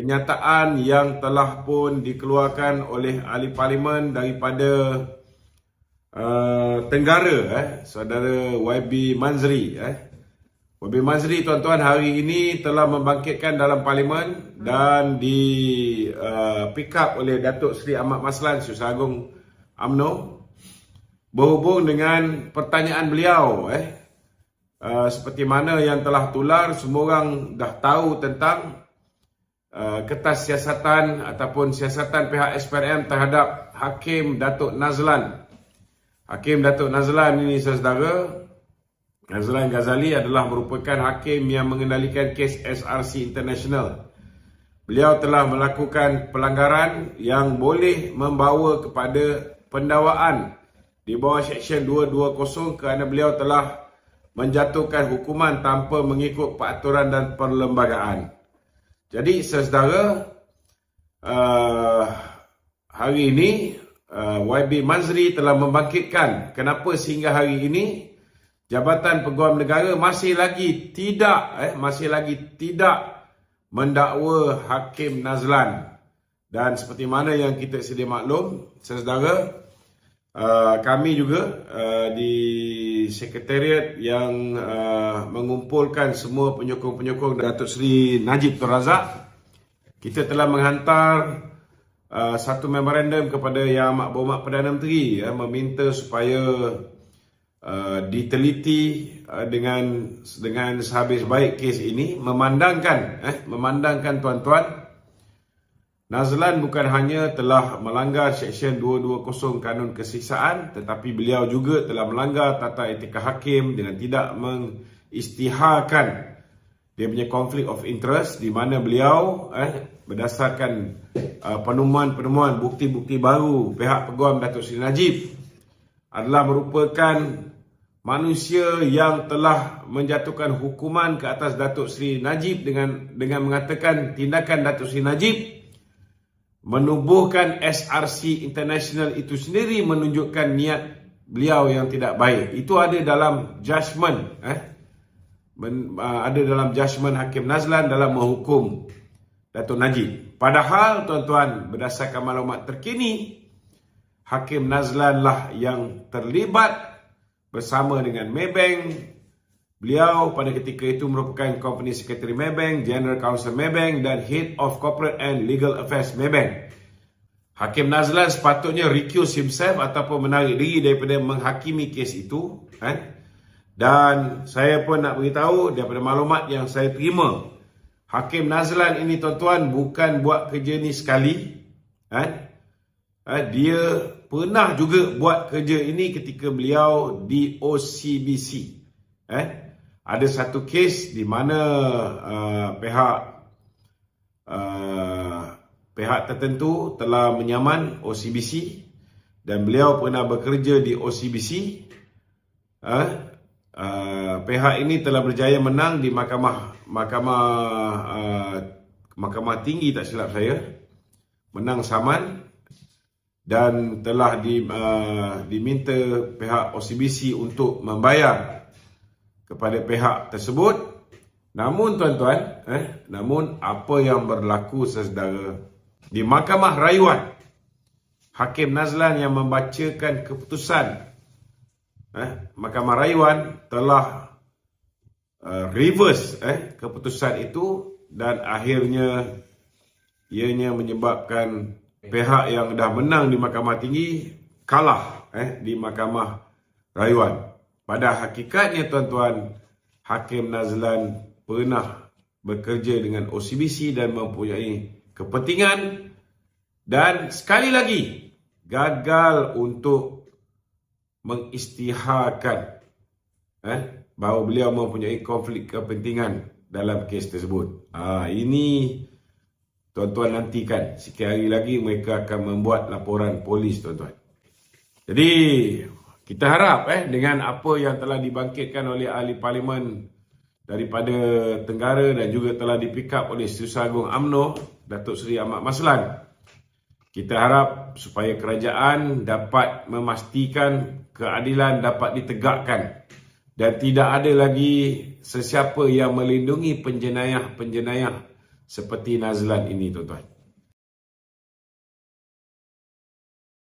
kenyataan yang telah pun dikeluarkan oleh ahli parlimen daripada Tenggara, saudara YB Manzri. YB Manzri, tuan-tuan, hari ini telah membangkitkan dalam parlimen dan di pick up oleh Datuk Seri Ahmad Maslan, Setiausaha Agung UMNO, berhubung dengan pertanyaan beliau. Seperti mana yang telah tular, semua orang dah tahu tentang kertas siasatan ataupun siasatan pihak SPRM terhadap Hakim Datuk Nazlan. Hakim Datuk Nazlan ini, saudara, Nazlan Ghazali adalah merupakan hakim yang mengendalikan kes SRC International. Beliau telah melakukan pelanggaran yang boleh membawa kepada pendakwaan di bawah Seksyen 220 kerana beliau telah menjatuhkan hukuman tanpa mengikut peraturan dan perlembagaan. Jadi, saudara, hari ini YB Manzri telah membangkitkan kenapa sehingga hari ini Jabatan Peguam Negara masih lagi tidak mendakwa Hakim Nazlan. Dan seperti mana yang kita sedia maklum, saudara, kami juga di sekretariat yang mengumpulkan semua penyokong-penyokong Datuk Seri Najib Tun Razak, kita telah menghantar satu memorandum kepada Yang Amat Berhormat Perdana Menteri meminta supaya diteliti dengan sehabis baik kes ini, memandangkan tuan-tuan, Nazlan bukan hanya telah melanggar Seksyen 220 Kanun Kesiksaan, tetapi beliau juga telah melanggar tata etika hakim dengan tidak mengisytiharkan dia punya konflik of interest, di mana beliau berdasarkan penemuan bukti-bukti baru pihak Peguam Datuk Seri Najib adalah merupakan manusia yang telah menjatuhkan hukuman ke atas Datuk Seri Najib dengan mengatakan tindakan Datuk Seri Najib menubuhkan SRC International itu sendiri menunjukkan niat beliau yang tidak baik. Itu ada dalam judgement Hakim Nazlan dalam menghukum Datuk Najib. Padahal, tuan-tuan, berdasarkan maklumat terkini, Hakim Nazlan lah yang terlibat bersama dengan Maybank. Beliau pada ketika itu merupakan Company Secretary Maybank, General Counsel Maybank dan Head of Corporate and Legal Affairs Maybank. Hakim Nazlan sepatutnya recuse himself ataupun menarik diri daripada menghakimi kes itu. Dan saya pun nak beritahu daripada maklumat yang saya terima, Hakim Nazlan ini, tuan-tuan, bukan buat kerja ni sekali. Dia pernah juga buat kerja ini ketika beliau di OCBC. Ada satu kes di mana pihak tertentu telah menyaman OCBC dan beliau pernah bekerja di OCBC. Pihak ini telah berjaya menang di mahkamah tinggi, tak silap saya, menang saman, dan telah diminta pihak OCBC untuk membayar kepada pihak tersebut. Namun, tuan-tuan, namun apa yang berlaku, saudara, di Mahkamah Rayuan, Hakim Nazlan yang membacakan keputusan, Mahkamah Rayuan telah reverse keputusan itu, dan akhirnya ianya menyebabkan pihak yang dah menang di Mahkamah Tinggi kalah di Mahkamah Rayuan. Pada hakikatnya, tuan-tuan, Hakim Nazlan pernah bekerja dengan OCBC dan mempunyai kepentingan, dan sekali lagi gagal untuk mengisytiharkan bahawa beliau mempunyai konflik kepentingan dalam kes tersebut. Ini, tuan-tuan, nantikan sikit hari lagi mereka akan membuat laporan polis, tuan-tuan. Jadi kita harap dengan apa yang telah dibangkitkan oleh ahli parlimen daripada Tenggara dan juga telah di-pick up oleh Setiausaha Agung UMNO, Datuk Seri Ahmad Maslan, kita harap supaya kerajaan dapat memastikan keadilan dapat ditegakkan dan tidak ada lagi sesiapa yang melindungi penjenayah-penjenayah seperti Nazlan ini tuan-tuan.